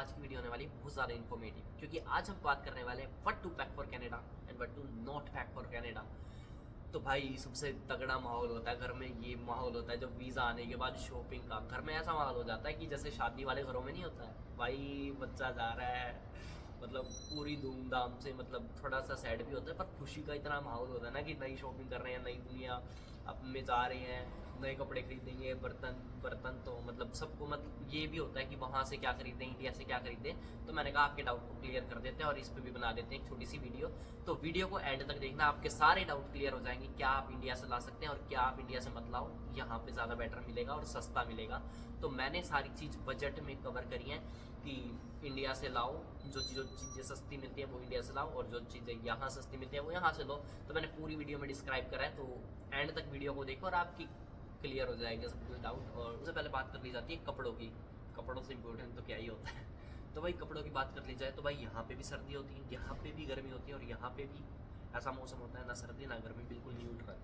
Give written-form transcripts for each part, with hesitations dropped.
आज की वीडियो होने वाली है बहुत ज़्यादा इन्फॉर्मेटिव, क्योंकि आज हम बात करने वाले हैं what to pack for Canada and what to not pack for Canada. तो भाई सबसे तगड़ा माहौल होता है घर में, ये माहौल होता है जब वीज़ा आने के बाद शॉपिंग का। घर में ऐसा माहौल हो जाता है कि जैसे शादी वाले घरों में नहीं होता है, भाई बच्चा जा रहा है, मतलब पूरी धूमधाम से, मतलब थोड़ा सा सैड भी होता है पर खुशी का इतना माहौल होता है ना कि नई शॉपिंग कर रहे हैं, नई दुनिया अब में जा रहे हैं, नए कपड़े खरीदेंगे, बर्तन बर्तन तो मतलब सबको, मतलब ये भी होता है कि वहाँ से क्या खरीदें, इंडिया से क्या खरीदें। तो मैंने कहा आपके डाउट को क्लियर कर देते हैं और इस पर भी बना देते हैं एक छोटी सी वीडियो। तो वीडियो को एंड तक देखना, आपके सारे डाउट क्लियर हो जाएंगे, क्या आप इंडिया से ला सकते हैं और क्या आप इंडिया से मत लाओ, यहाँ पे ज़्यादा बेटर मिलेगा और सस्ता मिलेगा। तो मैंने सारी चीज़ बजट में कवर करी है कि इंडिया से लाओ, जो चीज़ें सस्ती मिलती है वो इंडिया से लाओ और जो चीज़ें यहाँ सस्ती मिलती है वो यहाँ से लो। तो मैंने पूरी वीडियो में डिस्क्राइब करा है, तो एंड तक वीडियो को देखो और आपकी क्लियर हो जाएगा सब कुछ डाउट। और उससे पहले बात कर ली जाती है कपड़ों की। कपड़ों से इम्पोर्टेंट तो क्या ही होता है। तो भाई कपड़ों की बात कर ली जाए तो भाई यहाँ पे भी सर्दी होती है, यहाँ पे भी गर्मी होती है और यहाँ पे भी ऐसा मौसम होता है, ना सर्दी ना गर्मी, बिल्कुल न्यूट्रल।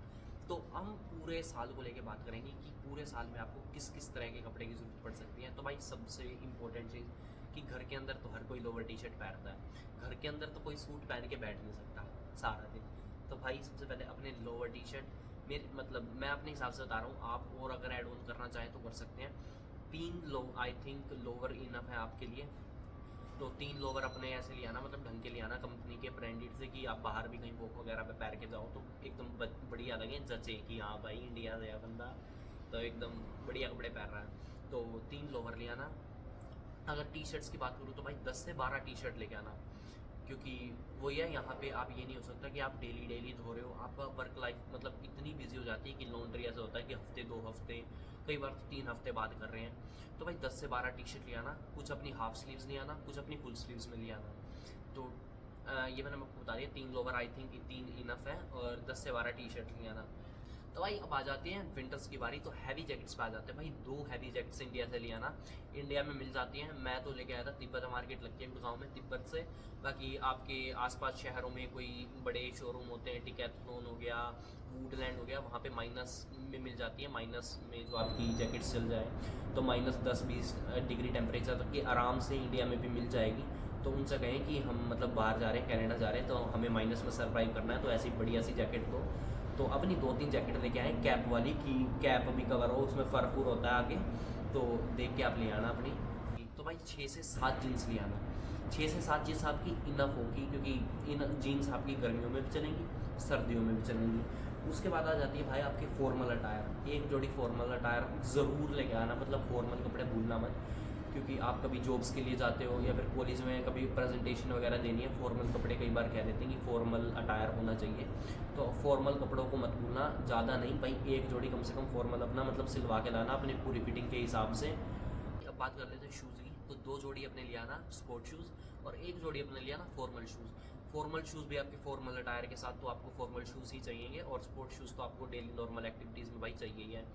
तो हम पूरे साल को लेके बात करेंगे कि पूरे साल में आपको किस किस तरह के कपड़े की ज़रूरत पड़ सकती है। तो भाई सबसे इम्पोर्टेंट चीज़ कि घर के अंदर तो हर कोई लोअर टी शर्ट पहनता है, घर के अंदर तो कोई सूट पहन के बैठ नहीं सकता सारा दिन। तो भाई सबसे पहले अपने लोअर टी शर्ट, मेरे मतलब मैं अपने हिसाब से बता रहा हूँ, आप और अगर ऐड ऑन करना चाहें तो कर सकते हैं। 3 लो आई थिंक लोअर इनफ है आपके लिए। तो 3 लोअर अपने ऐसे ले आना, मतलब ढंग के ले आना, कंपनी के ब्रांडेड से, कि आप बाहर भी कहीं वॉक वगैरह पे पैर के जाओ तो एकदम बढ़िया लगे, जचे कि हाँ भाई इंडिया से है बंदा, तो एकदम बढ़िया कपड़े पहन रहा है। तो 3 लोअर ले आना। अगर टी शर्ट्स की बात करूँ तो भाई 10 से 12 टी शर्ट लेके आना, क्योंकि वही है, यहाँ पे आप ये नहीं हो सकता कि आप डेली डेली धो रहे हो। आपका वर्क लाइफ मतलब इतनी बिजी हो जाती है कि लॉन्ड्री ऐसा होता है कि हफ्ते 2 हफ्ते, कई बार तो 3 हफ्ते बाद कर रहे हैं। तो भाई 10 से 12 टी शर्ट ले आना, कुछ अपनी हाफ स्लीव्स ले आना, कुछ अपनी फुल स्लीव्स में ले आना। तो ये मैंने आपको बता दिया, 3 लोअर आई थिंक 3 इनफ है और 10 से 12 टी शर्ट ले आना। तो भाई अब आ जाते हैं विंटर्स की बारी, तो हैवी जैकेट्स पे आ जाते हैं। भाई 2 हैवी जैकेट्स इंडिया से ले आना, इंडिया में मिल जाती हैं। मैं तो लेके आया था, तिब्बत मार्केट लगती है गुड़गांव में, तिब्बत से। बाकी आपके आसपास शहरों में कोई बड़े शोरूम होते हैं, डिकैथलॉन हो गया, वुडलैंड हो गया, वहाँ पे माइनस में मिल जाती है। माइनस में जो आपकी जैकेट्स चल जाए तो माइनस 10-20 डिग्री टेम्परेचर तक की आराम से इंडिया में भी मिल जाएगी। तो उनसे कहें कि हम मतलब बाहर जा रहे हैं, कनाडा जा रहे हैं, तो हमें माइनस में सर्वाइव करना है, तो ऐसी बढ़िया सी जैकेट दो। तो अपनी 2-3 जैकेट लेके आए कैप वाली, की कैप भी कवर हो, उसमें फर फुर होता है आगे, तो देख के आप ले आना अपनी। तो भाई 6 से 7 जीन्स ले आना, 6 से 7 जीन्स आपकी इनफ होगी, क्योंकि इन जीन्स आपकी गर्मियों में भी चलेंगी, सर्दियों में भी चलेंगी। उसके बाद आ जाती है भाई आपकी फॉर्मल अटायर। एक जोड़ी फॉर्मल अटायर ज़रूर लेके आना, मतलब फॉर्मल कपड़े भूलना मत, क्योंकि आप कभी जॉब्स के लिए जाते हो या फिर कॉलेज में कभी प्रेजेंटेशन वगैरह देनी है, फॉर्मल कपड़े कई बार कह देते हैं कि फॉर्मल अटायर होना चाहिए। तो फॉर्मल कपड़ों को मत भूलना, ज़्यादा नहीं भाई, एक जोड़ी कम से कम फॉर्मल अपना मतलब सिलवा के लाना अपनी पूरी फिटिंग के हिसाब से। अब बात कर लेते हैं शूज़ की, तो 2 जोड़ी अपने ले आना स्पोर्ट शूज़ और 1 जोड़ी अपने ले आना फॉर्मल शूज़। फॉर्मल शूज़ भी आपके फॉर्मल अटायर के साथ, तो आपको फॉर्मल शूज़ ही चाहिए, और स्पोर्ट शूज़ तो आपको डेली नॉर्मल एक्टिविटीज़ में भाई चाहिए ही है।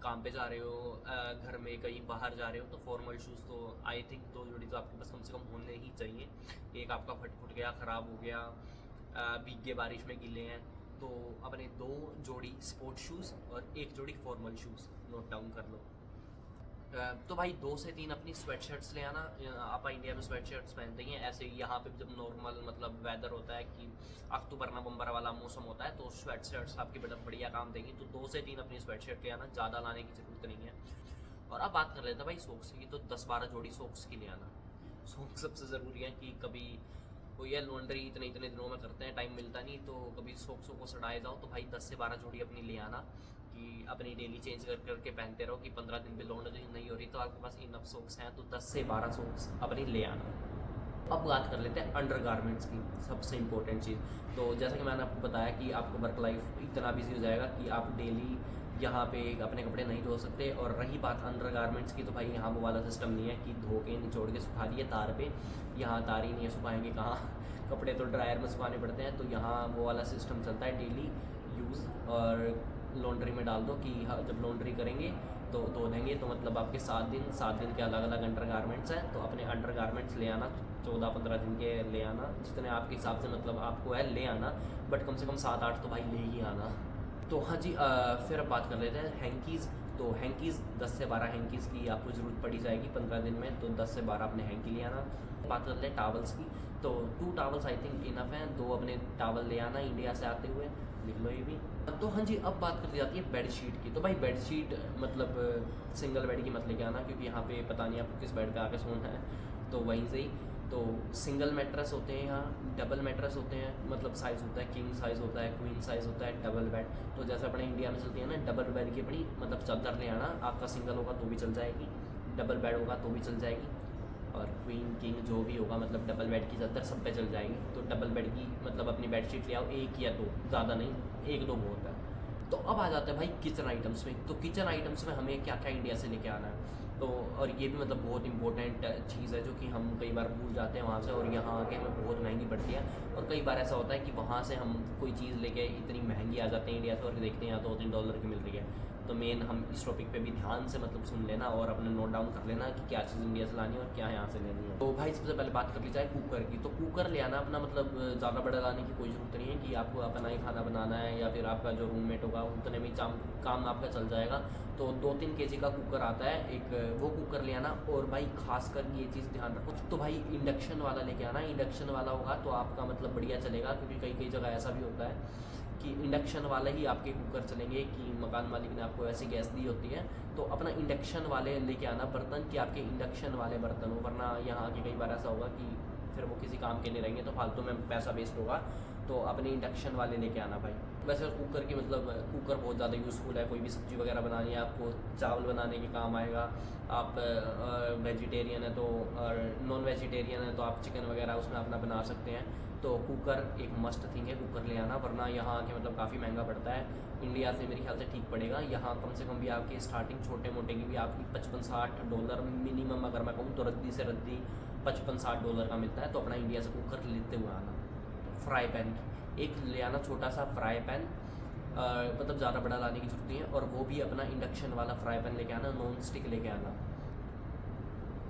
काम पे जा रहे हो, घर में कहीं बाहर जा रहे हो, तो फॉर्मल शूज़ तो आई थिंक 2 जोड़ी तो आपके पास कम से कम होने ही चाहिए। एक आपका फट गया, ख़राब हो गया, भीगे बारिश में गिले हैं, तो अपने 2 जोड़ी स्पोर्ट शूज़ और 1 जोड़ी फॉर्मल शूज़ नोट डाउन कर लो। तो भाई 2 से 3 अपनी स्वेट शर्ट्स ले आना। आप इंडिया में स्वेट शर्ट्स पहनते हैं ऐसे ही, यहाँ पे जब नॉर्मल मतलब वेदर होता है कि अक्टूबर नवंबर वाला मौसम होता है, तो स्वेट शर्ट्स आपकी बड़ा बढ़िया काम देंगी। तो 2 से 3 अपनी स्वेट शर्ट ले आना, ज़्यादा लाने की ज़रूरत नहीं है। और अब बात कर लेते हैं भाई सॉक्स की, तो 10-12 जोड़ी सॉक्स की ले आना। सॉक्स सबसे ज़रूरी है कि कभी कोई है लॉन्ड्री इतने इतने दिनों में करते हैं, टाइम मिलता नहीं, तो कभी सॉक्सों को सड़ाए जाओ, तो भाई 10 से 12 जोड़ी अपनी ले आना, कि अपनी डेली चेंज करके पहनते रहो, कि 15 दिन भी लॉन्ड्री नहीं हो रही तो आपके पास इनफ सॉक्स हैं, तो 10 से 12 सॉक्स अपनी ले आना। अब बात कर लेते हैं अंडर गारमेंट्स की, सबसे इंपॉर्टेंट चीज़। तो जैसा कि मैंने आपको बताया कि आपका वर्क लाइफ इतना बिजी हो जाएगा कि आप डेली यहाँ पे अपने कपड़े नहीं धो सकते। और रही बात अंडर गारमेंट्स की, तो भाई यहाँ वो वाला सिस्टम नहीं है कि धो के निचोड़ के सुखा दिए तार पे, यहाँ तार ही नहीं है, सुखाएंगे कहाँ, कपड़े तो ड्रायर में सुखाने पड़ते हैं। तो यहाँ वो वाला सिस्टम चलता है डेली यूज़, और लॉन्ड्री में डाल दो कि जब लॉन्ड्री करेंगे तो धो देंगे। तो मतलब आपके 7 दिन के अलग अलग अंडर गारमेंट्स हैं, तो अपने अंडर गारमेंट्स ले आना, 14-15 दिन के ले आना, जितने आपके हिसाब से मतलब आपको है ले आना, बट कम से कम 7-8 तो भाई ले ही आना। तो हाँ जी, फिर अब बात कर लेते हैं हैंकीज़। तो हैंकीज़ 10 से 12 हैंकीज़ की आपको ज़रूरत पड़ी जाएगी 15 दिन में, तो 10 से 12 अपने हैंकी ले आना। बात कर लें टावल्स की, तो 2 टावल्स आई थिंक इनफ हैं, 2 अपने टावल ले आना इंडिया से आते हुए, लिख लो ये भी। तो हाँ जी, अब बात कर दी जाती है बेडशीट की। तो भाई बेडशीट मतलब सिंगल बेड की मत लेके आना, क्योंकि यहाँ पे पता नहीं आपको किस बेड पे आके सोना है, तो वहीं से ही तो सिंगल मैट्रेस होते हैं यहाँ, डबल मैट्रेस होते हैं, मतलब साइज़ होता है किंग साइज़ होता है, क्वीन साइज़ होता है, डबल बेड। तो जैसे अपने इंडिया में चलती है ना डबल बेड की अपनी मतलब चादर ले आना, आपका सिंगल होगा तो भी चल जाएगी, डबल बेड होगा तो भी चल जाएगी, और क्वीन किंग जो भी होगा मतलब डबल बेड की चादर सब पे चल जाएगी। तो डबल बेड की मतलब अपनी बेडशीट ले आओ, 1 या 2, ज़्यादा नहीं, 1-2 बहुत है। तो अब आ जाता है भाई किचन आइटम्स में। तो किचन आइटम्स में हमें क्या क्या इंडिया से लेके आना है, तो और ये भी मतलब बहुत इंपॉर्टेंट चीज़ है जो कि हम कई बार भूल जाते हैं वहाँ से, और यहाँ आके हमें बहुत महंगी पड़ती है। और कई बार ऐसा होता है कि वहाँ से हम कोई चीज़ लेके इतनी महंगी आ जाते हैं इंडिया से, और देखते हैं यहाँ $2-3 की मिल रही है। तो मेन हम इस टॉपिक पे भी ध्यान से मतलब सुन लेना और अपने नोट डाउन कर लेना कि क्या चीज़ इंडिया से लानी है और क्या यहाँ से लेनी है। तो भाई सबसे पहले बात कर ली जाए कुकर की। तो कुकर ले आना अपना, मतलब ज़्यादा बड़ा लाने की कोई ज़रूरत नहीं है कि आपको अपना ही खाना बनाना है, या फिर आपका जो रूममेट होगा उतने में काम आपका चल जाएगा। तो 2-3 kg का कुकर आता है एक, वो कुकर ले आना। और भाई खासकर ये चीज़ ध्यान रखो, तो भाई इंडक्शन वाला लेके आना। इंडक्शन वाला होगा तो आपका मतलब बढ़िया चलेगा, क्योंकि कई जगह ऐसा भी होता है कि इंडक्शन वाले ही आपके कुकर चलेंगे, कि मकान मालिक ने आपको ऐसी गैस दी होती है। तो अपना इंडक्शन वाले लेके आना बर्तन, कि आपके इंडक्शन वाले बर्तन हो, वरना यहाँ के कई बार ऐसा होगा कि फिर वो किसी काम के नहीं रहेंगे, तो फालतू में पैसा वेस्ट होगा। तो अपने इंडक्शन वाले लेके आना भाई। वैसे कुकर की मतलब कुकर बहुत ज़्यादा यूज़फुल है, कोई भी सब्ज़ी वगैरह बनानी है आपको, चावल बनाने के काम आएगा। आप वेजिटेरियन है तो, और नॉन वेजिटेरियन है तो आप चिकन वगैरह उसमें अपना बना सकते हैं। तो कुकर एक मस्ट थिंग है, कुकर ले आना, वरना यहाँ आके मतलब काफ़ी महंगा पड़ता है। इंडिया से मेरे ख्याल से ठीक पड़ेगा, यहाँ कम से कम भी आपकी स्टार्टिंग छोटे मोटे की भी आपकी $55-60 मिनिमम, अगर मैं कहूँ तो रद्दी से रद्दी $55-60 का मिलता है। तो अपना इंडिया से कुकर लेते हुए आना। फ्राई पैन एक ले आना, छोटा सा फ्राई पैन, मतलब ज़्यादा बड़ा लाने की जरूरत नहीं है, और वो भी अपना इंडक्शन वाला फ्राई पैन लेके आना, नॉन स्टिक लेके आना।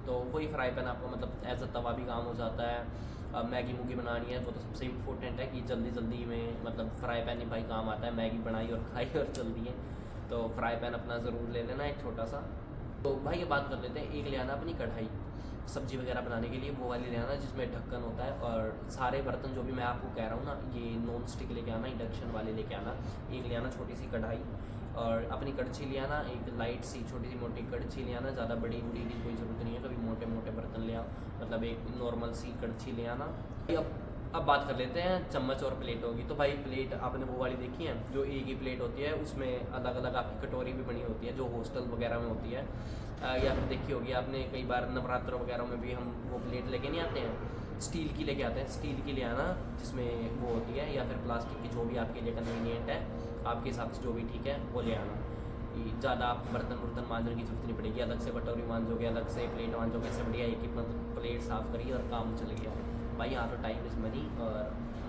तो वही फ्राई पैन आपको मतलब एज अ तवा भी काम हो जाता है। मैगी मूगी बनानी है वो तो सबसे इम्पोर्टेंट है, कि जल्दी में मतलब फ्राई पैन ही भाई काम आता है, मैगी बनाई और खाई और चल दी है। तो फ्राई पैन अपना ज़रूर ले लेना एक छोटा सा। तो भाई ये बात कर लेते हैं, एक ले आना अपनी कढ़ाई सब्जी वगैरह बनाने के लिए, वो वाली ले आना जिसमें ढक्कन होता है। और सारे बर्तन जो भी मैं आपको कह रहा हूँ ना, ये नॉन स्टिक लेके आना, इंडक्शन वाले लेके आना। एक ले आना छोटी सी कढ़ाई, और अपनी कड़छी ले आना, एक लाइट सी छोटी सी मोटी कड़छी ले आना, ज़्यादा बड़ी की कोई ज़रूरत नहीं है, कभी मोटे बर्तन ले आओ, मतलब एक नॉर्मल सी कड़छी ले आना। अब बात कर लेते हैं चम्मच और प्लेटों की। तो भाई प्लेट आपने वो वाली देखी है जो एक ही प्लेट होती है, उसमें अलग अलग आपकी कटोरी भी बनी होती है, जो हॉस्टल वगैरह में होती है, या फिर देखी होगी आपने कई बार नवरात्र वगैरह में भी हम वो प्लेट लेके नहीं आते हैं, स्टील की लेके आते हैं। स्टील की ले आना जिसमें वो होती है, या फिर प्लास्टिक की, जो भी आपके लिए कन्वीनियंट है, आपके हिसाब से जो भी ठीक है वो ले आना। ज़्यादा आप बर्तन मांजने की जरूरत नहीं पड़ेगी, अलग से कटोरी मांजोगे, अलग से प्लेट मांजोगे, इससे बढ़िया एक ही प्लेट साफ़ करिए और काम चल गया भाई। यहाँ तो टाइम इज़ मनी और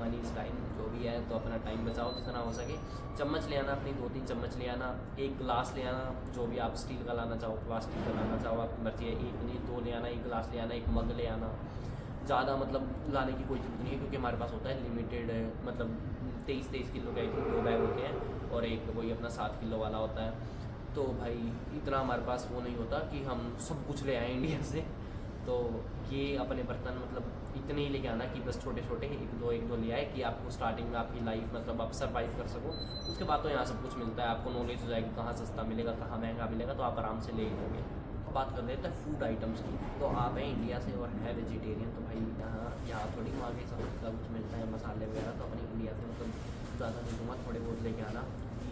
मनी इज़ टाइम, जो भी है, तो अपना टाइम बचाओ जितना हो सके। चम्मच ले आना अपनी 2-3 चम्मच ले आना, एक गिलास ले आना, जो भी आप स्टील का लाना चाहो, प्लास्टिक का लाना चाहो, आपकी मर्जी है। एक नहीं 2 ले आना, एक गिलास ले आना, एक मग ले आना। ज़्यादा मतलब लाने की कोई ज़रूरत नहीं है, क्योंकि हमारे पास होता है लिमिटेड, मतलब 23 किलो के 2 बैग होते हैं, और एक वही अपना 7 किलो वाला होता है। तो भाई इतना हमारे पास वो नहीं होता कि हम सब कुछ ले आएँ इंडिया से। तो ये अपने बर्तन मतलब इतने ही लेके आना कि बस छोटे छोटे एक दो ले आए, कि आपको स्टार्टिंग में आपकी लाइफ मतलब आप सर्वाइव कर सको। उसके बाद तो यहाँ सब कुछ मिलता है, आपको नॉलेज हो जाएगी कहाँ सस्ता मिलेगा, कहाँ महंगा मिलेगा, तो आप आराम से ले ही लोगे। बात कर लेते हैं फूड आइटम्स की। तो आप हैं इंडिया से और है वेजिटेरियन, तो भाई यहाँ थोड़ी वहाँ के सब कुछ मिलता है मसाले वगैरह, तो अपनी इंडिया से मतलब ज़्यादा नहीं दूँगा, थोड़े बहुत लेके आना।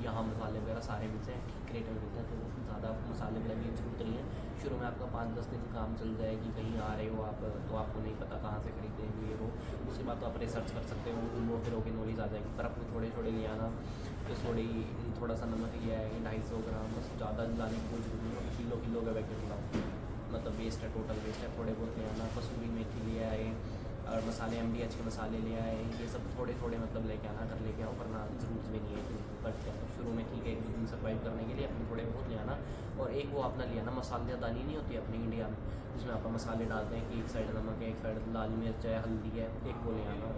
यहाँ मसाले वगैरह सारे मिलते हैं, ठीक रेट में मिलते हैं, तो ज़्यादा मसाले वगैरह की जरूरत नहीं है। शुरू में आपका 5-10 दिन काम चल जाएगी, कहीं आ रहे हो आप तो आपको नहीं पता कहाँ से खरीदते हैं ये वो, उसके बाद तो आप रिसर्च कर सकते हो, घूमो फिरोगे, नॉलेज आ जाएगी। पर आपको थोड़े ले आना, तो थोड़ा सा नमक लिया है 250 ग्राम, बस ज़्यादा लाने की कोई जरूरत नहीं है। किलो का पैकेट लाओ, मतलब वेस्ट है, टोटल वेस्ट है। थोड़े बहुत ले आना, कसूरी मेथी ले आए, और मसाले MDH के मसाले ले आए, ये सब थोड़े मतलब लेके आना, अगर लेके आओ, वरना ज़रूरत भी नहीं है इतनी। बट शुरू में ठीक है, 1-2 दिन सर्वाइव करने के लिए अपने थोड़े बहुत ले आना। और एक वो अपना ले आना मसालेदानी नहीं होती अपनी इंडिया में, जिसमें आप मसाले डालते हैं कि एक साइड नमक है, एक साइड लाल मिर्च है, हल्दी है, एक वो ले आना।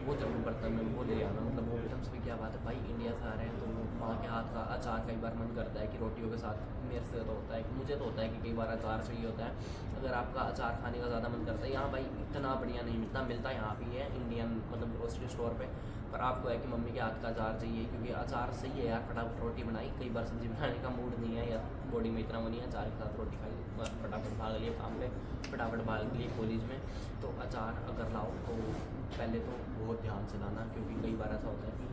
वो जरूर बर्तन में वो ले आना। मतलब वो एकदम से क्या बात है भाई, इंडिया से आ रहे हैं तो वहाँ के हाथ का अचार कई बार मन करता है कि रोटियों के साथ, मेरे से तो होता है, मुझे तो होता है कि कई बार अचार चाहिए होता है। अगर आपका अचार खाने का ज़्यादा मन करता है, यहाँ भाई इतना बढ़िया नहीं मिलता यहाँ भी है इंडियन मतलब ग्रोसरी स्टोर पे, पर आपको है कि मम्मी के हाथ का अचार चाहिए, क्योंकि अचार सही है यार, फटाफट रोटी बनाई, कई बार सब्ज़ी बनाने का मूड नहीं है या बॉडी में इतना वो नहीं है, अचार के साथ रोटी खाई, फटाफट भाग लिए काम पे, फटाफट भाग लिए कॉलेज में। तो अचार अगर लाओ तो पहले तो बहुत ध्यान से लाना, क्योंकि कई बार ऐसा होता है कि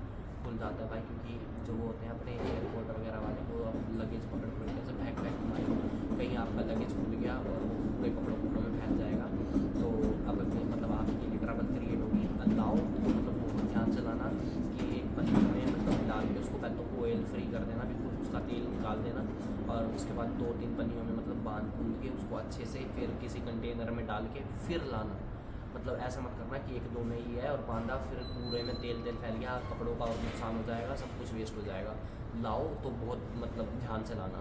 खुल जाता है भाई, क्योंकि जो वो होते हैं अपने एयरपोर्ट वगैरह वाले, वो अब लगेज पकड़ के से फेंक घुमाएंगे, कहीं आपका लगेज खुल गया और वो पूरे कपड़ों में फैल जाएगा, तो अब मतलब आपकी ये ट्रबल क्रिएट होगी। लाओ तो मतलब बहुत ध्यान से लाना कि एक पन्नी में मतलब डाल के उसको पहले तो ऑयल फ्री कर देना, बिल्कुल उसका तेल निकाल देना, और उसके बाद 2-3 पन्नियों में मतलब बांध कूद के उसको अच्छे से फिर किसी कंटेनर में डाल के फिर लाना। मतलब ऐसा मत करना कि 1-2 में ही है और बांधा, फिर पूरे में तेल फैल गया, कपड़ों का और नुकसान हो जाएगा, सब कुछ वेस्ट हो जाएगा। लाओ तो बहुत मतलब ध्यान से लाना।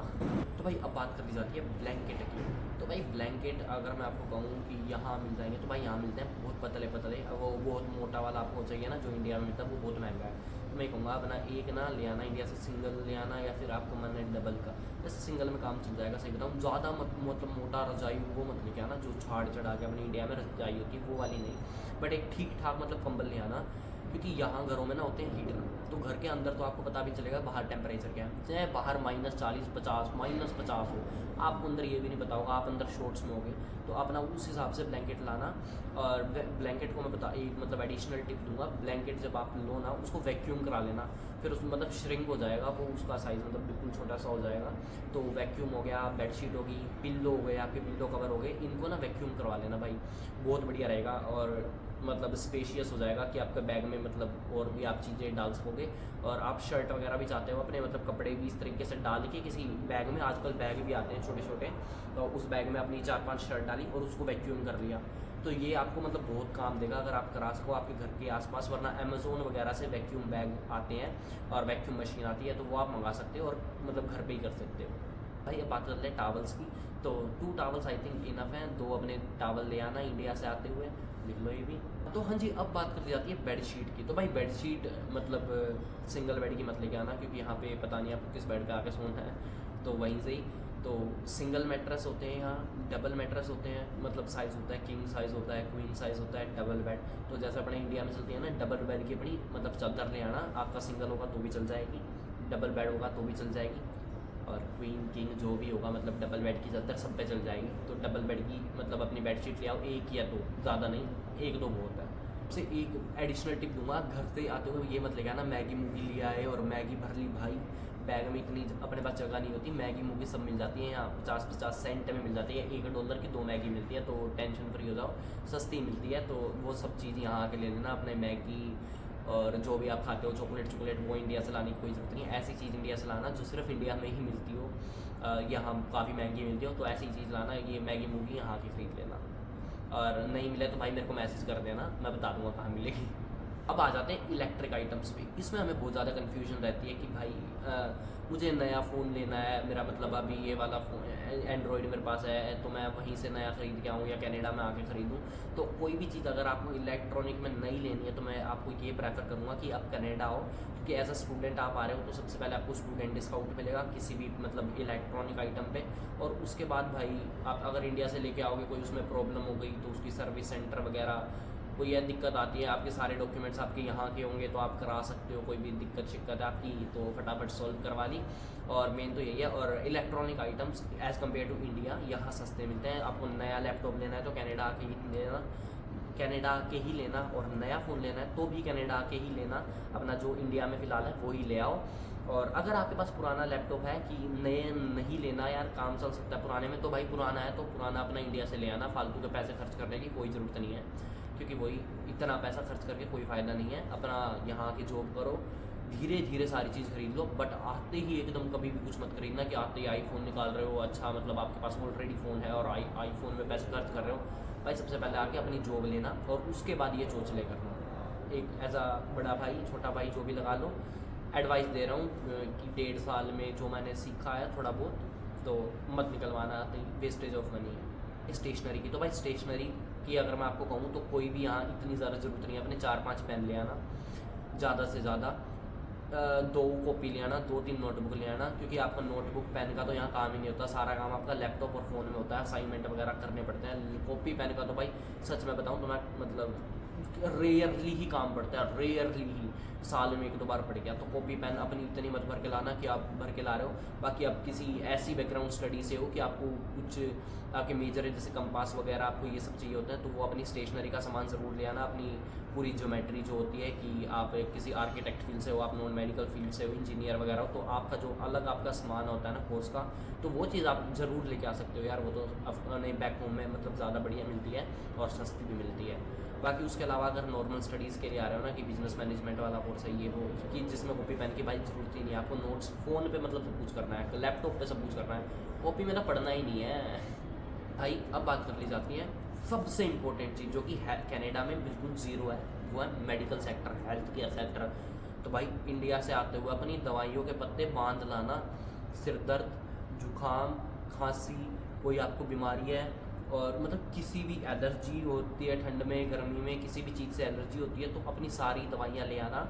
तो भाई अब बात कर ली जाती है ब्लैंकेट की। तो भाई ब्लैंकेट अगर मैं आपको कहूँ कि यहाँ मिल जाएंगे, तो भाई यहाँ मिलते हैं बहुत पतले पतले, वो बहुत मोटा वाला आपको चाहिए ना जो इंडिया में मिलता है, वो बहुत महंगा है। तो मैं कहूँगा अपना एक ना ले आना इंडिया से, सिंगल ले आना, या फिर आपको मन है डबल का, जैसे सिंगल में काम चल जाएगा। सही बताऊँ, ज़्यादा मतलब मोटा रजाई वो मत लेके आना जो छाड़ चढ़ा के अपनी इंडिया में रजाई होती है वो वाली नहीं, बट एक ठीक ठाक मतलब कंबल ले आना, क्योंकि यहाँ घरों में ना होते हैं हीटर, तो घर के अंदर तो आपको पता भी चलेगा बाहर टेम्परेचर क्या है, चाहे बाहर -40, -50, -50 हो, आपको अंदर ये भी नहीं पता होगा, आप अंदर शॉर्ट्स में होगे, तो अपना उस हिसाब से ब्लैंकेट लाना। और ब्लैंकेट को मैं एक मतलब एडिशनल टिप दूंगा, ब्लैंकेट जब आप लो ना उसको वैक्यूम करा लेना, फिर उसमें मतलब श्रिंक हो जाएगा वो, उसका साइज़ मतलब बिल्कुल छोटा सा हो जाएगा। तो वैक्यूम हो गया, बेडशीट होगी, पिल्लो हो गए, आपके पिल्लो कवर हो गए, इनको ना वैक्यूम करवा लेना भाई, बहुत बढ़िया रहेगा और मतलब स्पेशियस हो जाएगा कि आपके बैग में मतलब और भी आप चीज़ें डाल सकोगे। और आप शर्ट वगैरह भी चाहते हो अपने मतलब कपड़े भी इस तरीके से डाल के किसी बैग में, आजकल बैग भी आते हैं छोटे छोटे, तो उस बैग में अपनी 4-5 शर्ट डाली और उसको वैक्यूम कर लिया, तो ये आपको मतलब बहुत काम देगा अगर आप करा सको आपके घर के आसपास। वरना अमेज़ोन वगैरह से वैक्यूम बैग आते हैं और वैक्यूम मशीन आती है, तो वो आप मंगा सकते हो और मतलब घर पे ही कर सकते हो। भाई अब बात करते हैं टावल्स की, तो 2 टावल्स आई थिंक इनफ हैं, 2 अपने टावल ले आना इंडिया से आते हुए, लिख लो ये भी। तो हाँ जी, अब बात कर दी जाती है बेडशीट की। तो भाई बेडशीट मतलब सिंगल बेड की मत लेके आना, क्योंकि यहाँ पे पता नहीं आपको किस बेड पे आके सोना है, तो वहीं से ही। तो सिंगल मैट्रेस होते हैं यहाँ, डबल मैट्रेस होते हैं, मतलब साइज़ होता है किंग साइज़ होता है, क्वीन साइज़ होता है, डबल बेड। तो जैसे अपने इंडिया में चलती है ना डबल बेड की अपनी मतलब चादर ले आना, आपका सिंगल होगा तो भी चल जाएगी, डबल बेड होगा तो भी चल जाएगी, और क्वीन किंग जो भी होगा मतलब डबल बेड की चादर सब पे चल जाएगी। तो डबल बेड की मतलब अपनी बेडशीट ले आओ, 1 या 2, ज़्यादा नहीं, 1-2 बहुत है। से एक एडिशनल टिप दूंगा, घर से आते हुए ये मत लेके आना मैगी मूगी लिया है और मैगी भर ली भाई, बैग में इतनी अपने पास जगह नहीं होती, मैगी मूगी सब मिल जाती है यहाँ 50-50 सेंट में मिल जाती है, $1 की 2 मैगी मिलती है, तो टेंशन फ्री हो जाओ, सस्ती मिलती है। तो वो सब चीज़ यहाँ आके ले लेना, अपने मैगी और जो भी आप खाते हो चॉकलेट वो इंडिया से लाने की कोई ज़रूरत नहीं है, ऐसी चीज़ इंडिया से लाना जो सिर्फ इंडिया में ही मिलती हो, यहाँ काफ़ी महंगी मिलती हो, तो ऐसी चीज़ लाना, ये मैगी मूगी यहाँ की खरीद लेना। और नहीं मिले तो भाई मेरे को मैसेज कर देना, मैं बता दूंगा कहाँ मिलेगी। अब आ जाते हैं इलेक्ट्रिक आइटम्स पे। इसमें हमें बहुत ज़्यादा कन्फ्यूजन रहती है कि भाई मुझे नया फ़ोन लेना है, मेरा मतलब अभी ये वाला फ़ोन एंड्रॉयड मेरे पास है, तो मैं वहीं से नया ख़रीद के आऊँ या कनाडा में आके ख़रीदूँ। तो कोई भी चीज़ अगर आपको इलेक्ट्रॉनिक में नई लेनी है तो मैं आपको ये प्रेफर करूँगा कि आप कनाडा आओ, क्योंकि एज अ स्टूडेंट आप आ रहे हो तो सबसे पहले आपको स्टूडेंट डिस्काउंट मिलेगा किसी भी मतलब इलेक्ट्रॉनिक आइटम पे। और उसके बाद भाई आप अगर इंडिया से लेके आओगे, कोई उसमें प्रॉब्लम हो गई तो उसकी सर्विस सेंटर वगैरह कोई यह दिक्कत आती है, आपके सारे डॉक्यूमेंट्स आपके यहाँ के होंगे तो आप करा सकते हो, कोई भी दिक्कत शिक्कत है आपकी तो फटाफट सॉल्व करवा ली। और मेन तो यही है। और electronic items as compared to India यहाँ सस्ते मिलते हैं। आपको नया लैपटॉप लेना है तो कनाडा आके ही लेना, कनाडा आके ही लेना, और नया फ़ोन लेना है तो भी कनाडा आके ही लेना, अपना जो इंडिया में फ़िलहाल है वो ही ले आओ। और अगर आपके पास पुराना लैपटॉप है कि नए नहीं लेना यार, काम चल सकता है पुराने में, तो भाई पुराना है तो पुराना अपना इंडिया से ले आना, फालतू के पैसे खर्च करने की कोई ज़रूरत नहीं है, क्योंकि वही इतना पैसा खर्च करके कोई फ़ायदा नहीं है। अपना यहाँ आके जॉब करो, धीरे धीरे सारी चीज़ खरीद लो, बट आते ही एकदम कभी भी कुछ मत खरीदना कि आते ही आईफोन निकाल रहे हो, अच्छा मतलब आपके पास ऑलरेडी फ़ोन है और आईफोन में पैसे खर्च कर रहे हो। भाई सबसे पहले आके अपनी जॉब लेना और उसके बाद ये चोचले करना। एक एज अ बड़ा भाई छोटा भाई जो भी लगा लो, एडवाइस दे रहा हूँ कि 1.5 साल में जो मैंने सीखा है थोड़ा बहुत, तो मत निकलवाना, वेस्टेज ऑफ मनी है। स्टेशनरी की, तो भाई स्टेशनरी कि अगर मैं आपको कहूँ तो कोई भी यहाँ इतनी ज़्यादा ज़रूरत नहीं है, अपने 4-5 पेन ले आना ज़्यादा से ज़्यादा, 2 कॉपी ले आना, 2-3 नोटबुक ले आना, क्योंकि आपका नोटबुक पेन का तो यहाँ काम ही नहीं होता, सारा काम आपका लैपटॉप और फ़ोन में होता है, असाइनमेंट वगैरह करने पड़ते हैं। कॉपी पेन का तो भाई सच में बताऊँ तो मैं मतलब रेयरली ही काम पड़ता है, रेयरली ही, साल में 1-2 बार पड़ गया। तो कॉपी पेन अपनी इतनी मत भर के लाना कि आप भर के ला रहे हो। बाकी आप किसी ऐसी बैकग्राउंड स्टडी से हो कि आपको कुछ आपके मेजर है जैसे कंपास वगैरह आपको ये सब चाहिए होता है, तो वो अपनी स्टेशनरी का सामान ज़रूर ले आना। अपनी पूरी ज्योमेट्री जो होती है कि आप किसी आर्किटेक्ट फील्ड से हो, आप नॉन मेडिकल फील्ड से हो, इंजीनियर वगैरह हो, तो आपका जो अलग आपका सामान होता है ना कोर्स का, तो वो चीज़ आप ज़रूर लेके आ सकते हो यार। वो तो अपने बैक होम में मतलब ज़्यादा बढ़िया मिलती है और सस्ती भी मिलती है। बाकी उसके अलावा अगर नॉर्मल स्टडीज़ के लिए आ रहे हो ना कि बिजनेस मैनेजमेंट वाला कोर्स है ये वो, कि जिसमें कॉपी पेन की भाई ज़रूरत ही नहीं है आपको, नोट्स फ़ोन पे मतलब सब कुछ करना है, लैपटॉप पे सब कुछ करना है, कॉपी में तो पढ़ना ही नहीं है भाई। अब बात कर ली जाती है सबसे इम्पोर्टेंट चीज़ जो कि कनाडा में बिल्कुल ज़ीरो है, वो है medical sector, health care sector. तो भाई इंडिया से आते हुए अपनी दवाइयों के पत्ते बांध लाना, सिर दर्द, जुकाम, खांसी, कोई आपको बीमारी है और मतलब किसी भी एलर्जी होती है, ठंड में गर्मी में किसी भी चीज़ से एलर्जी होती है, तो अपनी सारी दवाइयाँ ले आना।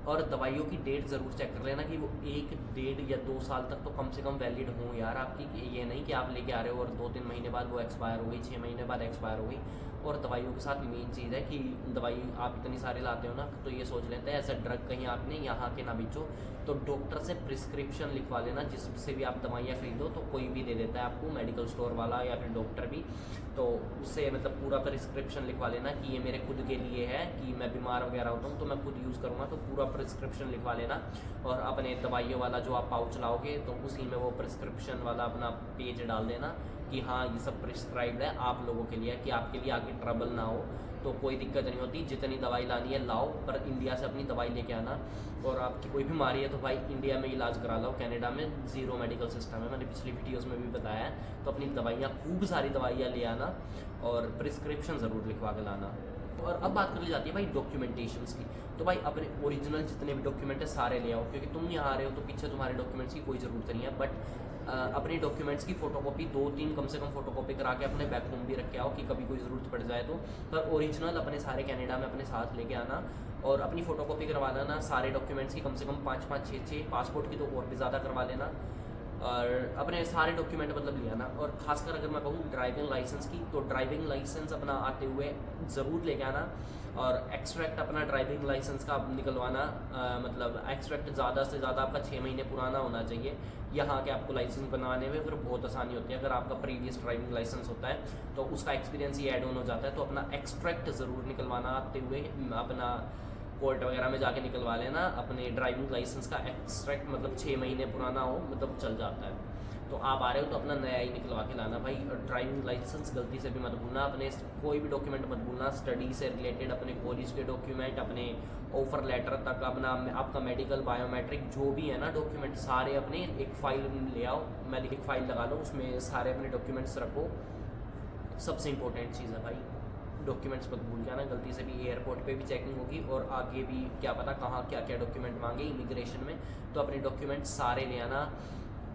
और दवाइयों की डेट ज़रूर चेक कर लेना कि वो 1, 1.5 या 2 साल तक तो कम से कम वैलिड हों यार आपकी। ये नहीं कि आप लेके आ रहे हो और 2-3 महीने बाद वो एक्सपायर हो गई, 6 महीने बाद एक्सपायर हो गई। और दवाइयों के साथ मेन चीज़ है कि दवाई आप इतनी सारी लाते हो ना, तो ये सोच लेते हैं ऐसा ड्रग कहीं आपने यहाँ के ना बेचो, तो डॉक्टर से प्रिस्क्रिप्शन लिखवा लेना। जिससे भी आप दवाइयाँ खरीदो तो कोई भी दे देता है आपको, मेडिकल स्टोर वाला या फिर डॉक्टर भी, तो उससे मतलब पूरा प्रिस्क्रिप्शन लिखवा लेना कि ये मेरे खुद के लिए है, कि मैं बीमार वगैरह होता हूँ तो मैं खुद यूज़ करूँगा, तो पूरा प्रिस्क्रिप्शन लिखवा लेना। और अपने दवाइयों वाला जो आप पाउच लाओगे तो उसी में वो प्रिस्क्रिप्शन वाला अपना पेज डाल देना कि हाँ ये सब प्रिस्क्राइब्ड है आप लोगों के लिए, कि आपके लिए आगे ट्रबल ना हो। तो कोई दिक्कत नहीं होती, जितनी दवाई लानी है लाओ, पर इंडिया से अपनी दवाई लेके आना। और आपकी कोई बीमारी है तो भाई इंडिया में इलाज करा लो, कनाडा में ज़ीरो मेडिकल सिस्टम है, मैंने पिछली वीडियोस में भी बताया है। तो अपनी दवाइयाँ, खूब सारी दवाइयाँ ले आना और प्रिस्क्रिप्शन ज़रूर लिखवा के लाना। और अब बात कर ली जाती है भाई डॉक्यूमेंटेशंस की। तो भाई अपने ओरिजिनल जितने भी डॉक्यूमेंट है सारे ले आओ, क्योंकि तुम यहाँ आ रहे हो तो पीछे तुम्हारे डॉक्यूमेंट्स की कोई ज़रूरत नहीं है। बट अपने डॉक्यूमेंट्स की फ़ोटोकॉपी 2-3 कम से कम फ़ोटोकॉपी करा के अपने बैक होम भी रख के आओ कि कभी कोई ज़रूरत पड़ जाए तो। पर ओरिजिनल अपने सारे कनाडा में अपने साथ लेके आना और अपनी फ़ोटोकॉपी करवा लेना सारे डॉक्यूमेंट्स की, कम से कम 5-5, 6-6, पासपोर्ट की तो और भी ज़्यादा करवा लेना। और अपने सारे डॉक्यूमेंट मतलब ले आना। और खासकर अगर मैं कहूँ ड्राइविंग लाइसेंस की, तो ड्राइविंग लाइसेंस अपना आते हुए ज़रूर लेके आना। और एक्सट्रैक्ट अपना ड्राइविंग लाइसेंस का निकलवाना, मतलब एक्सट्रैक्ट ज़्यादा से ज़्यादा आपका 6 महीने पुराना होना चाहिए। यहाँ के आपको लाइसेंस बनाने में फिर बहुत आसानी होती है। अगर आपका प्रीवियस ड्राइविंग लाइसेंस होता है तो उसका एक्सपीरियंस ही ऐड ऑन हो जाता है। तो अपना एक्सट्रैक्ट ज़रूर निकलवाना आते हुए, अपना कोर्ट वगैरह में जाके निकलवा लेना अपने ड्राइविंग लाइसेंस का एक्सट्रैक्ट, मतलब 6 महीने पुराना हो मतलब चल जाता है। तो आप आ रहे हो तो अपना नया ही निकलवा के लाना भाई। ड्राइविंग लाइसेंस गलती से भी मत भूलना, अपने कोई भी डॉक्यूमेंट मत भूलना, स्टडी से रिलेटेड अपने कॉलेज के डॉक्यूमेंट, अपने ऑफर लेटर तक, अपना आपका मेडिकल, बायोमेट्रिक जो भी है ना डॉक्यूमेंट, सारे अपने एक फ़ाइल ले आओ, मेडिकल फाइल लगा लो, उसमें सारे अपने डॉक्यूमेंट्स रखो। सबसे इंपॉर्टेंट चीज़ है भाई, डॉक्यूमेंट्स मत भूल जाना। गलती से भी एयरपोर्ट पे भी चेकिंग होगी और आगे भी क्या पता कहाँ क्या क्या डॉक्यूमेंट मांगे इमिग्रेशन में, तो अपने डॉक्यूमेंट सारे ले आना,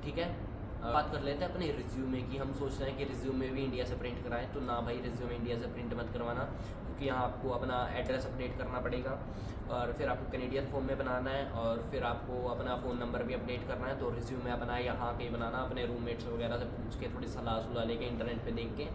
ठीक है। बात कर लेते हैं अपने रिज्यूमे की। हम सोच रहे हैं कि रिज्यूमे भी इंडिया से प्रिंट कराएं, तो ना भाई रिज्यूमे इंडिया से प्रिंट मत करवाना, क्योंकि यहाँ आपको अपना एड्रेस अपडेट करना पड़ेगा और फिर आपको कैनेडियन फॉर्म में बनाना है और फिर आपको अपना फ़ोन नंबर भी अपडेट करना है। तो रिज्यूमे अपना यहाँ के बनाना, अपने रूममेट्स वगैरह से पूछ के, थोड़ी सलाह सुलाह लेके, इंटरनेट पे देख के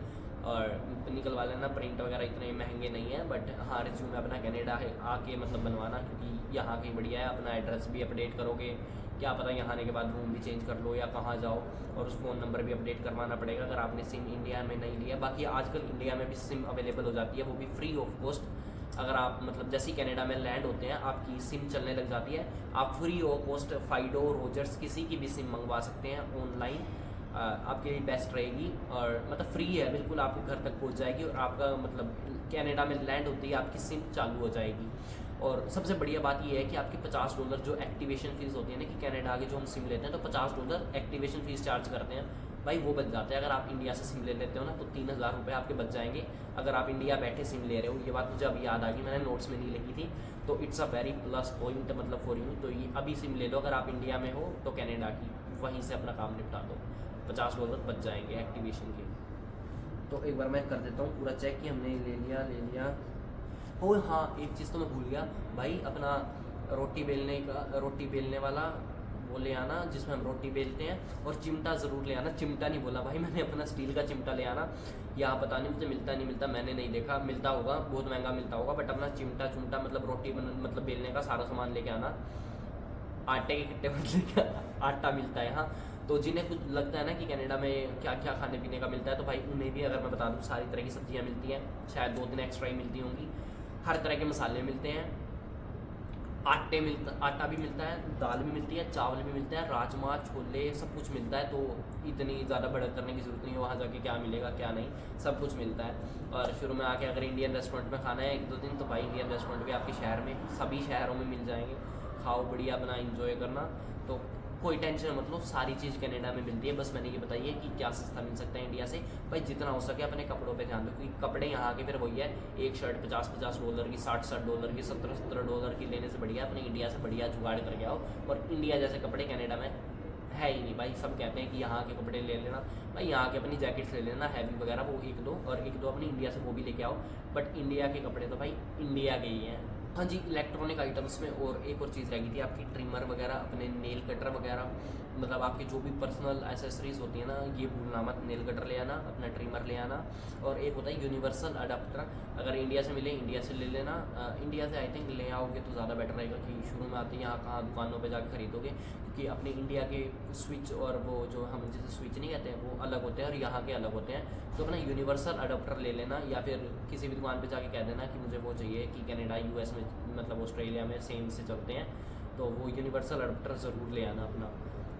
और निकलवा लेना। प्रिंट वगैरह इतने महंगे नहीं है, बट हाँ रिज्यूमे अपना कनाडा है आके मतलब बनवाना, क्योंकि यहाँ की बढ़िया है। अपना एड्रेस भी अपडेट करोगे, क्या पता यहाँ आने के बाद रूम भी चेंज कर लो या कहाँ जाओ, और उस फ़ोन नंबर भी अपडेट करवाना पड़ेगा अगर आपने सिम इंडिया में नहीं लिया। बाकी आजकल इंडिया में भी सिम अवेलेबल हो जाती है, वो भी फ्री ऑफ कॉस्ट। अगर आप मतलब जैसे ही कनाडा में लैंड होते हैं आपकी सिम चलने लग जाती है, आप free of cost Fido, Rogers, किसी की भी सिम मंगवा सकते हैं ऑनलाइन। आपके लिए बेस्ट रहेगी और मतलब फ्री है बिल्कुल, आपके घर तक पहुंच जाएगी और आपका मतलब कनाडा में लैंड होती है आपकी सिम चालू हो जाएगी। और सबसे बढ़िया बात यह है कि आपकी $50 जो एक्टिवेशन फ़ीस होती है ना, कि कनाडा के जो हम सिम लेते हैं तो $50 एक्टिवेशन फ़ीस चार्ज करते हैं भाई, वो बच जाते हैं। अगर आप इंडिया से सिम ले लेते हो ना तो 3000 रुपये आपके बच जाएंगे। अगर आप इंडिया बैठे सिम ले रहे हो, ये बात मुझे अभी याद आ गई, मैंने नोट्स में नहीं लिखी थी, तो it's a very plus point मतलब फॉर यू। तो ये अभी सिम ले लो अगर आप इंडिया में हो तो कनाडा की, वहीं से अपना काम निपटा दो, $50 बच जाएंगे एक्टिवेशन के। तो एक बार मैं कर देता हूँ पूरा चेक कि हमने ले लिया। ओ हाँ, एक चीज़ तो मैं भूल गया भाई, अपना रोटी बेलने वाला वो ले आना जिसमें हम रोटी बेलते हैं, और चिमटा ज़रूर ले आना। चिमटा नहीं बोला भाई मैंने, अपना स्टील का चिमटा ले आना। यहाँ पता नहीं मुझे मिलता नहीं मिलता, मैंने नहीं देखा, मिलता होगा बहुत महंगा मिलता होगा, बट अपना चिमटा चुमटा मतलब रोटी मतलब बेलने का सारा सामान लेके आना। आटे के कट्टे बदले आटा मिलता है यहाँ। तो जिन्हें कुछ लगता है ना कि कनाडा में क्या क्या खाने पीने का मिलता है, तो भाई उन्हें भी अगर मैं बता दूँ, सारी तरह की सब्जियाँ मिलती हैं, शायद 2-3 एक्स्ट्रा ही मिलती होंगी। हर तरह के मसाले मिलते हैं, आटा भी मिलता है, दाल भी मिलती है, चावल भी मिलता है, राजमा छोले सब कुछ मिलता है। तो इतनी ज़्यादा बढ़त करने की ज़रूरत नहीं है, वहाँ जाके क्या मिलेगा क्या नहीं, सब कुछ मिलता है। और शुरू में आके अगर इंडियन रेस्टोरेंट में खाना है 1-2 दिन, तो भाई इंडियन रेस्टोरेंट भी आपके शहर में सभी शहरों में मिल जाएंगे। खाओ बढ़िया, अपना इंजॉय करना। तो कोई टेंशन मत लो, सारी चीज़ कनाडा में मिलती है। बस मैंने ये बताई है कि क्या सस्ता मिल सकता है इंडिया से। भाई जितना हो सके अपने कपड़ों पे ध्यान दो, क्योंकि कपड़े यहाँ के फिर वही है, एक शर्ट $50-50 की, $60-60 की, $70-70 की लेने से बढ़िया अपने इंडिया से बढ़िया जुगाड़ करके आओ। और इंडिया जैसे कपड़े कनाडा में है ही नहीं भाई। सब कहते हैं कि यहाँ के कपड़े ले लेना, भाई यहाँ के अपनी जैकेट्स ले लेना हैवी वगैरह, वो 1-2 और 1-2 अपनी इंडिया से वो भी लेके आओ। बट इंडिया के कपड़े तो भाई इंडिया के ही हैं। हाँ जी, इलेक्ट्रॉनिक आइटम्स में और एक और चीज़ रह गई थी आपकी, ट्रिमर वगैरह, अपने नेल कटर वगैरह, मतलब आपकी जो भी पर्सनल एसेसरीज होती है ना, ये भूलना मत। नेल कटर ले आना, अपना ट्रिमर ले आना, और एक होता है यूनिवर्सल अडाप्टर। अगर इंडिया से मिले इंडिया से ले लेना। इंडिया से आई थिंक ले आओगे तो ज़्यादा बेटर रहेगा, कि शुरू में आते हैं यहाँ कहाँ दुकानों पे जाकर खरीदोगे, क्योंकि अपने इंडिया के स्विच और वो जो हम जैसे स्विच नहीं कहते हैं वो अलग होते हैं और यहाँ के अलग होते हैं। तो अपना यूनिवर्सल अडाप्टर ले लेना, या फिर किसी भी दुकान पे जाके कह देना कि मुझे वो चाहिए, कि कनाडा US में मतलब ऑस्ट्रेलिया में सेम से चलते हैं, तो वो यूनिवर्सल अडाप्टर ज़रूर ले आना अपना,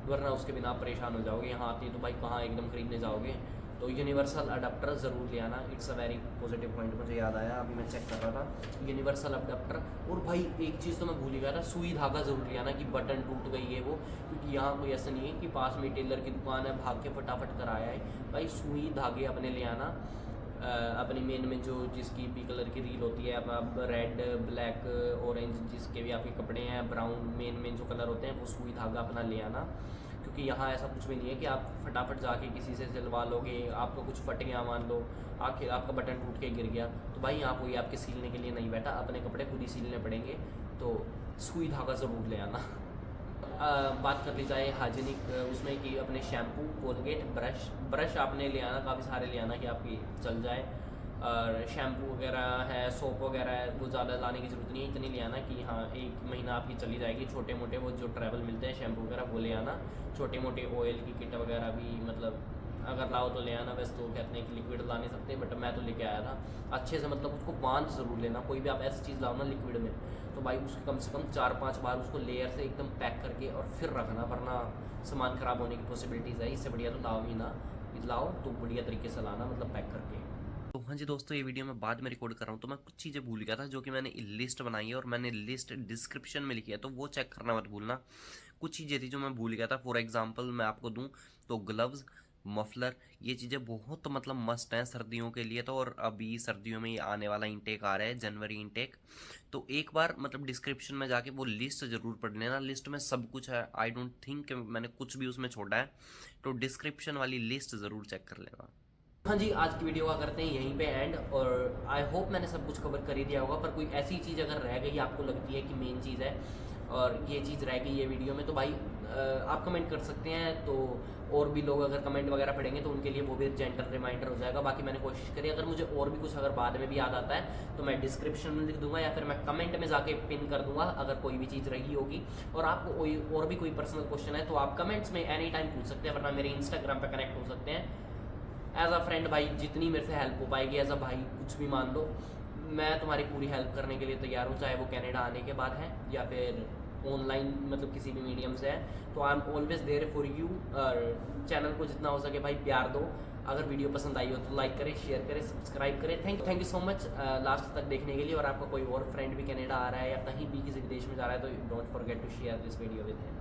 वरना उसके बिना आप परेशान हो जाओगे। यहाँ आती है तो भाई कहाँ एकदम खरीदने जाओगे, तो यूनिवर्सल अडाप्टर ज़रूर ले आना। It's a very positive point, मुझे याद आया अभी मैं चेक कर रहा था, यूनिवर्सल अडाप्टर। और भाई एक चीज़ तो मैं भूल ही गया था, सुई धागा ज़रूर ले आना, कि बटन टूट गई है वो, क्योंकि यहाँ कोई ऐसा नहीं है कि पास में टेलर की दुकान है भाग के फटाफट कराया है। भाई सुई धागे अपने ले आना। अपनी मेन में जो जिसकी भी कलर की रील होती है, अब रेड ब्लैक ऑरेंज जिसके भी आपके कपड़े हैं, ब्राउन मेन जो कलर होते हैं, वो सुई धागा अपना ले आना। क्योंकि यहाँ ऐसा कुछ भी नहीं है कि आप फटाफट जाके किसी से सिलवा लोगे, आपको कुछ फट गया मान लो, आखिर आपका बटन टूट के गिर गया, तो भाई यहाँ कोई आपके सीलने के लिए नहीं बैठा, अपने कपड़े खुद ही सीलने पड़ेंगे। तो सुई धागा ज़रूर ले आना। बात कर ली जाए हाइजीनिक उसमें, कि अपने शैम्पू, कोलगेट, ब्रश आपने ले आना, काफ़ी सारे ले आना कि आपकी चल जाए। और शैम्पू वगैरह है, सोप वगैरह है, वो ज़्यादा लाने की ज़रूरत नहीं है, इतनी ले आना कि हाँ 1 महीना आपकी चली जाएगी। छोटे मोटे वो जो ट्रैवल मिलते हैं शैम्पू वगैरह वो ले आना। छोटे मोटे ऑयल की किट वगैरह भी मतलब अगर लाओ तो ले आना। वैसे तो कहते हैं कि लिक्विड ला नहीं सकते, बट मैं तो लेके आया था अच्छे से, मतलब उसको बांध ज़रूर लेना। कोई भी आप ऐसी चीज़ लाओ ना लिक्विड में, तो भाई उसको कम से कम 4-5 बार उसको लेयर से एकदम पैक करके और फिर रखना, वरना सामान ख़राब होने की पॉसिबिलिटीज़ है। इससे बढ़िया तो लाओ ही ना, लाओ तो बढ़िया तरीके से लाना, मतलब पैक करके। तो हाँ जी दोस्तों, ये वीडियो मैं बाद में रिकॉर्ड कर रहा हूँ, तो मैं कुछ चीज़ें भूल गया था जो कि मैंने लिस्ट बनाई है और मैंने लिस्ट डिस्क्रिप्शन में लिखी है, तो वो चेक करना मत भूलना। कुछ चीज़ें थी जो मैं भूल गया था। फॉर एग्जांपल मैं आपको दूं तो ग्लव्स, मफलर, ये चीज़ें बहुत मतलब मस्ट हैं सर्दियों के लिए। तो और अभी सर्दियों में ये आने वाला इंटेक आ रहा है, जनवरी इंटेक, तो एक बार मतलब डिस्क्रिप्शन में जाके वो लिस्ट ज़रूर पढ़ लेना। लिस्ट में सब कुछ है, आई डोंट थिंक मैंने कुछ भी उसमें छोड़ा है, तो डिस्क्रिप्शन वाली लिस्ट ज़रूर चेक कर लेना। हाँ जी, आज की वीडियो का करते हैं यहीं पे एंड, और आई होप मैंने सब कुछ कवर कर ही दिया होगा। पर कोई ऐसी चीज़ अगर रह गई आपको लगती है कि मेन चीज़ है और ये चीज़ रह गई है वीडियो में, तो भाई आप कमेंट कर सकते हैं। तो और भी लोग अगर कमेंट वगैरह पढ़ेंगे तो उनके लिए वो भी जेंटल रिमाइंडर हो जाएगा। बाकी मैंने कोशिश करी, अगर मुझे और भी कुछ अगर बाद में भी याद आता है तो मैं डिस्क्रिप्शन में लिख दूंगा, या फिर मैं कमेंट में जाके पिन कर दूंगा अगर कोई भी चीज़ रही होगी। और आपको कोई और भी कोई पर्सनल क्वेश्चन है तो आप कमेंट्स में एनी टाइम पूछ सकते हैं, वरना मेरे इंस्टाग्राम पर कनेक्ट हो सकते हैं एज अ फ्रेंड। भाई जितनी मेरे से हेल्प हो पाएगी एज अ भाई कुछ भी मान लो, मैं तुम्हारी पूरी हेल्प करने के लिए तैयार हूँ, चाहे वो कनाडा आने के बाद है या फिर ऑनलाइन मतलब किसी भी मीडियम से है। तो I am always there for you. और चैनल को जितना हो सके भाई प्यार दो। अगर वीडियो पसंद आई हो तो लाइक करें, शेयर करें, सब्सक्राइब करें। Thank you so much last तक देखने के लिए। और आपका कोई और फ्रेंड भी कनाडा आ रहा है या कहीं भी किसी विदेश में जा रहा है तो don't forget to share this video with him.